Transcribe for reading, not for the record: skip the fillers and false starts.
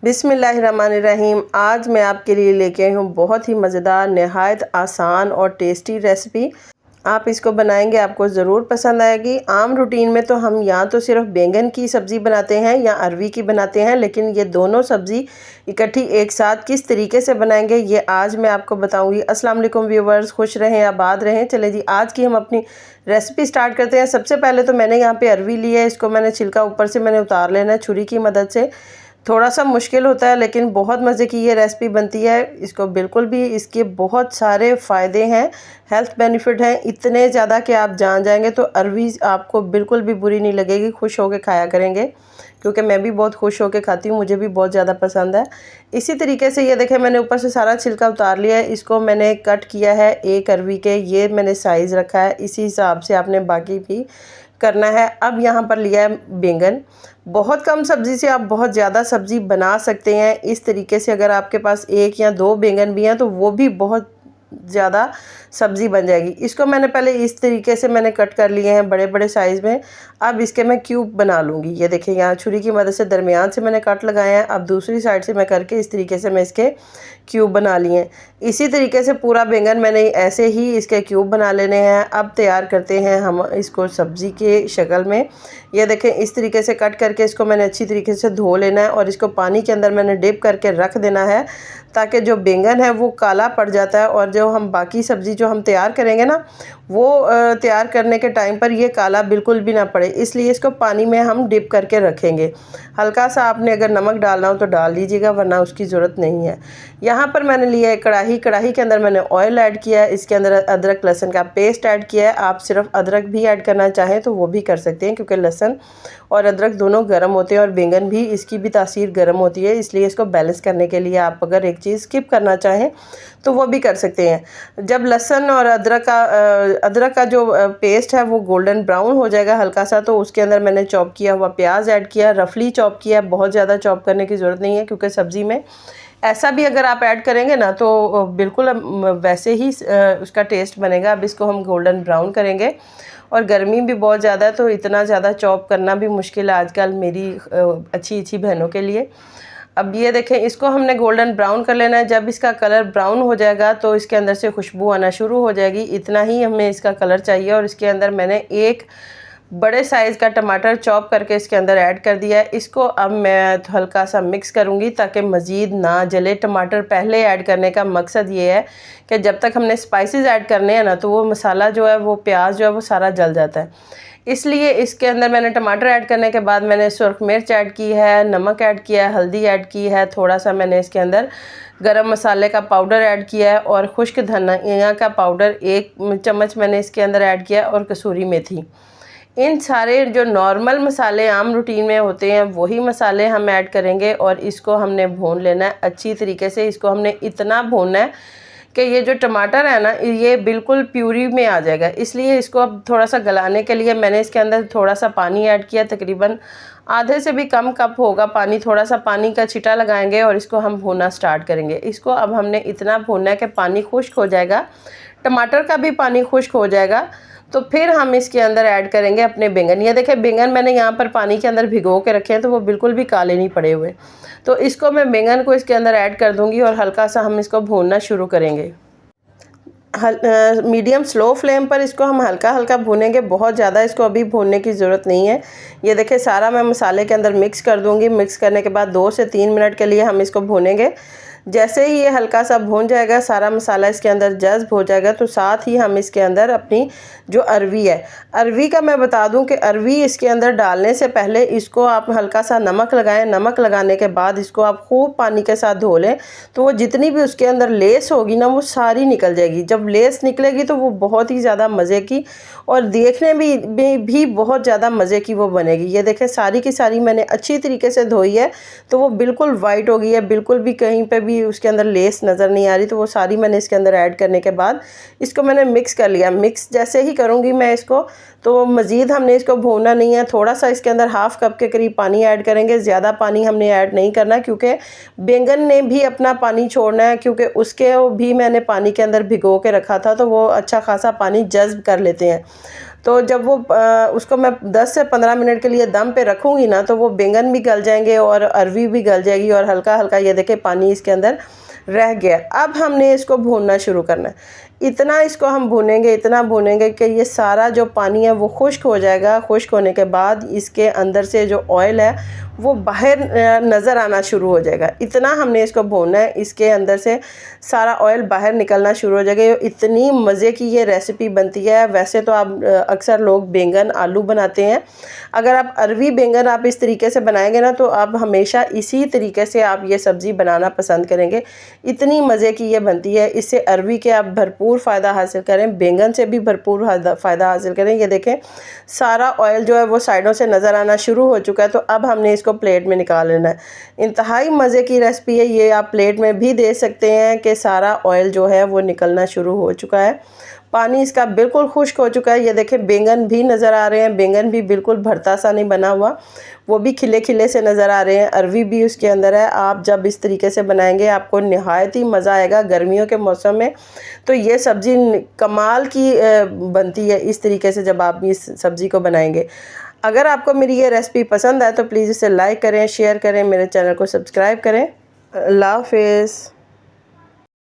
बिस्मिल्लाहिर्रहमानिर्रहीम। आज मैं आपके लिए लेके आई हूँ बहुत ही मज़ेदार, नहायत आसान और टेस्टी रेसिपी। आप इसको बनाएंगे आपको ज़रूर पसंद आएगी। आम रूटीन में तो हम या तो सिर्फ बैंगन की सब्ज़ी बनाते हैं या अरवी की बनाते हैं, लेकिन ये दोनों सब्ज़ी इकट्ठी एक साथ किस तरीके से बनाएंगे ये आज मैं आपको बताऊंगी। अस्सलाम वालेकुम व्यूवर्स, खुश रहें, आबाद रहें। चलें जी, आज की हम अपनी रेसिपी स्टार्ट करते हैं। सबसे पहले तो मैंने यहाँ पे अरवी ली है, इसको मैंने छिलका ऊपर से मैंने उतार लेना है छुरी की मदद से। थोड़ा सा मुश्किल होता है लेकिन बहुत मज़े की ये रेसिपी बनती है। इसको बिल्कुल भी, इसके बहुत सारे फ़ायदे हैं, हेल्थ बेनिफिट हैं इतने ज़्यादा कि आप जान जाएंगे। तो अरवी आपको बिल्कुल भी बुरी नहीं लगेगी, खुश होकर खाया करेंगे, क्योंकि मैं भी बहुत खुश होकर खाती हूँ, मुझे भी बहुत ज़्यादा पसंद है। इसी तरीके से ये देखें, मैंने ऊपर से सारा छिलका उतार लिया है। इसको मैंने कट किया है एक अरवी के, ये मैंने साइज़ रखा है, इसी हिसाब से आपने बाकी भी करना है। अब यहाँ पर लिया है बैंगन। बहुत कम सब्ज़ी से आप बहुत ज़्यादा सब्ज़ी बना सकते हैं। इस तरीके से अगर आपके पास एक या दो बैंगन भी हैं तो वो भी बहुत ज़्यादा सब्ज़ी बन जाएगी। इसको मैंने पहले इस तरीके से मैंने कट कर लिए हैं बड़े बड़े साइज़ में। अब इसके मैं क्यूब बना लूँगी। ये देखिए, यहाँ छुरी की मदद से दरमियान से मैंने कट लगाए हैं। अब दूसरी साइड से मैं करके इस तरीके से मैं इसके क्यूब बना लिए हैं। इसी तरीके से पूरा बैंगन मैंने ऐसे ही इसके क्यूब बना लेने हैं। अब तैयार करते हैं हम इसको सब्ज़ी के शक्ल में। ये देखें, इस तरीके से कट करके इसको मैंने अच्छी तरीके से धो लेना है और इसको पानी के अंदर मैंने डिप करके रख देना है, ताकि जो बैंगन है वो काला पड़ जाता है और जो हम बाकी सब्ज़ी जो हम तैयार करेंगे ना, वो तैयार करने के टाइम पर ये काला बिल्कुल भी ना पड़े, इसलिए इसको पानी में हम डिप करके रखेंगे। हल्का सा आपने अगर नमक डालना हो तो डाल लीजिएगा, वरना उसकी ज़रूरत नहीं है। यहाँ पर मैंने लिया है कढ़ाई। कढ़ाई के अंदर मैंने ऑयल ऐड किया है, इसके अंदर अदरक लहसुन का पेस्ट ऐड किया है। आप सिर्फ अदरक भी ऐड करना चाहें तो वो भी कर सकते हैं, क्योंकि लहसुन और अदरक दोनों गर्म होते हैं और बैंगन भी, इसकी भी तासीर गर्म होती है, इसलिए इसको बैलेंस करने के लिए आप अगर एक चीज़ स्किप करना चाहें तो वो भी कर सकते हैं। जब लहसुन और अदरक का जो पेस्ट है वो गोल्डन ब्राउन हो जाएगा हल्का सा, तो उसके अंदर मैंने चॉप किया हुआ प्याज ऐड किया, रफली चॉप किया। बहुत ज़्यादा चॉप करने की ज़रूरत नहीं है, क्योंकि सब्ज़ी में ऐसा भी अगर आप ऐड करेंगे ना तो बिल्कुल वैसे ही उसका टेस्ट बनेगा। अब इसको हम गोल्डन ब्राउन करेंगे, और गर्मी भी बहुत ज़्यादा है तो इतना ज़्यादा चॉप करना भी मुश्किल है आजकल मेरी अच्छी अच्छी बहनों के लिए। अब ये देखें, इसको हमने गोल्डन ब्राउन कर लेना है। जब इसका कलर ब्राउन हो जाएगा तो इसके अंदर से खुशबू आना शुरू हो जाएगी। इतना ही हमें इसका कलर चाहिए। और इसके अंदर मैंने एक बड़े साइज़ का टमाटर चॉप करके इसके अंदर ऐड कर दिया है। इसको अब मैं हल्का सा मिक्स करूँगी ताकि मज़ीद ना जले। टमाटर पहले ऐड करने का मकसद ये है कि जब तक हमने स्पाइसेस ऐड करने हैं ना, तो वो मसाला जो है, वो प्याज जो है, वो सारा जल जाता है। इसलिए इसके अंदर मैंने टमाटर ऐड करने के बाद मैंने सुर्ख मिर्च ऐड की है, नमक ऐड किया है, हल्दी ऐड की है, थोड़ा सा मैंने इसके अंदर गरम मसाले का पाउडर ऐड किया है, और खुश्क धनिया का पाउडर 1 चम्मच मैंने इसके अंदर ऐड किया है, और कसूरी मेथी। इन सारे जो नॉर्मल मसाले आम रूटीन में होते हैं वही मसाले हम ऐड करेंगे, और इसको हमने भून लेना है अच्छी तरीके से। इसको हमने इतना भूनना है कि ये जो टमाटर है ना, ये बिल्कुल प्यूरी में आ जाएगा। इसलिए इसको अब थोड़ा सा गलाने के लिए मैंने इसके अंदर थोड़ा सा पानी ऐड किया, तकरीबन आधे से भी कम कप होगा पानी। थोड़ा सा पानी का छिटा लगाएंगे और इसको हम भूनना स्टार्ट करेंगे। इसको अब हमने इतना भूनना है कि पानी खुश्क हो जाएगा, टमाटर का भी पानी खुश्क हो जाएगा, तो फिर हम इसके अंदर ऐड करेंगे अपने बैंगन। ये देखें, बैंगन मैंने यहाँ पर पानी के अंदर भिगो के रखे हैं, तो वो बिल्कुल भी काले नहीं पड़े हुए। तो इसको मैं बैंगन को इसके अंदर ऐड कर दूँगी और हल्का सा हम इसको भूनना शुरू करेंगे। मीडियम स्लो फ्लेम पर इसको हम हल्का हल्का भूनेंगे, बहुत ज़्यादा इसको अभी भूनने की ज़रूरत नहीं है। ये देखें, सारा मैं मसाले के अंदर मिक्स कर दूँगी। मिक्स करने के बाद 2 से 3 मिनट के लिए हम इसको भूनेंगे। जैसे ही ये हल्का सा भून जाएगा, सारा मसाला इसके अंदर जज़्ब हो जाएगा, तो साथ ही हम इसके अंदर अपनी जो अरवी है, अरवी का मैं बता दूं कि अरवी इसके अंदर डालने से पहले इसको आप हल्का सा नमक लगाएं। नमक लगाने के बाद इसको आप खूब पानी के साथ धो लें, तो वो जितनी भी उसके अंदर लेस होगी ना, वो सारी निकल जाएगी। जब लेस निकलेगी तो वो बहुत ही ज़्यादा मज़े की और देखने भी बहुत ज़्यादा मज़े की वो बनेगी। ये देखें, सारी की सारी मैंने अच्छी तरीके से धोई है, तो वो बिल्कुल वाइट हो गई है, बिल्कुल भी कहीं पे भी उसके अंदर लेस नज़र नहीं आ रही। तो वो सारी मैंने इसके अंदर ऐड करने के बाद इसको मैंने मिक्स कर लिया। मिक्स जैसे ही करूँगी मैं इसको, तो मज़ीद हमने इसको भूनना नहीं है। थोड़ा सा इसके अंदर हाफ़ कप के करीब पानी ऐड करेंगे, ज़्यादा पानी हमने ऐड नहीं करना, क्योंकि बैंगन ने भी अपना पानी छोड़ना है, क्योंकि उसके भी मैंने पानी के अंदर भिगो के रखा था, तो वो अच्छा खासा पानी जज़्ब कर लेते हैं। तो जब वो उसको मैं 10 से 15 मिनट के लिए दम पे रखूँगी ना, तो वो बैंगन भी गल जाएंगे और अरवी भी गल जाएगी और हल्का हल्का ये देखें पानी इसके अंदर रह गया। अब हमने इसको भूनना शुरू करना है। इतना इसको हम भूनेंगे, इतना भूनेंगे कि ये सारा जो पानी है वो खुश्क हो जाएगा। खुश्क होने के बाद इसके अंदर से जो ऑयल है वो बाहर नज़र आना शुरू हो जाएगा। इतना हमने इसको भूनना है, इसके अंदर से सारा ऑयल बाहर निकलना शुरू हो जाएगा। इतनी मज़े की ये रेसिपी बनती है। वैसे तो आप अक्सर लोग बैंगन आलू बनाते हैं, अगर आप अरवी बैंगन आप इस तरीके से बनाएंगे ना, तो आप हमेशा इसी तरीके से आप ये सब्ज़ी बनाना पसंद करेंगे। इतनी मज़े की ये बनती है। इससे अरवी के आप भरपूर फ़ायदा हासिल करें, बैंगन से भी भरपूर फ़ायदा हासिल करें। ये देखें सारा ऑयल जो है वो साइडों से नज़र आना शुरू हो चुका है। तो अब हमने इसको प्लेट में निकाल लेना है। इंतहाई मज़े की रेसिपी है ये, आप प्लेट में भी दे सकते हैं कि सारा ऑयल जो है वो निकलना शुरू हो चुका है। पानी इसका बिल्कुल खुश्क हो चुका है। ये देखें बैंगन भी नज़र आ रहे हैं, बैंगन भी बिल्कुल भरता सा नहीं बना हुआ, वो भी खिले खिले से नज़र आ रहे हैं। अरवी भी उसके अंदर है। आप जब इस तरीके से बनाएंगे आपको निहायत ही मज़ा आएगा। गर्मियों के मौसम में तो ये सब्ज़ी कमाल की बनती है इस तरीके से जब आप इस सब्ज़ी को बनाएंगे। अगर आपको मेरी ये रेसिपी पसंद आए तो प्लीज़ इसे लाइक करें, शेयर करें, मेरे चैनल को सब्सक्राइब करें। अल्लाह हाफ़िज़।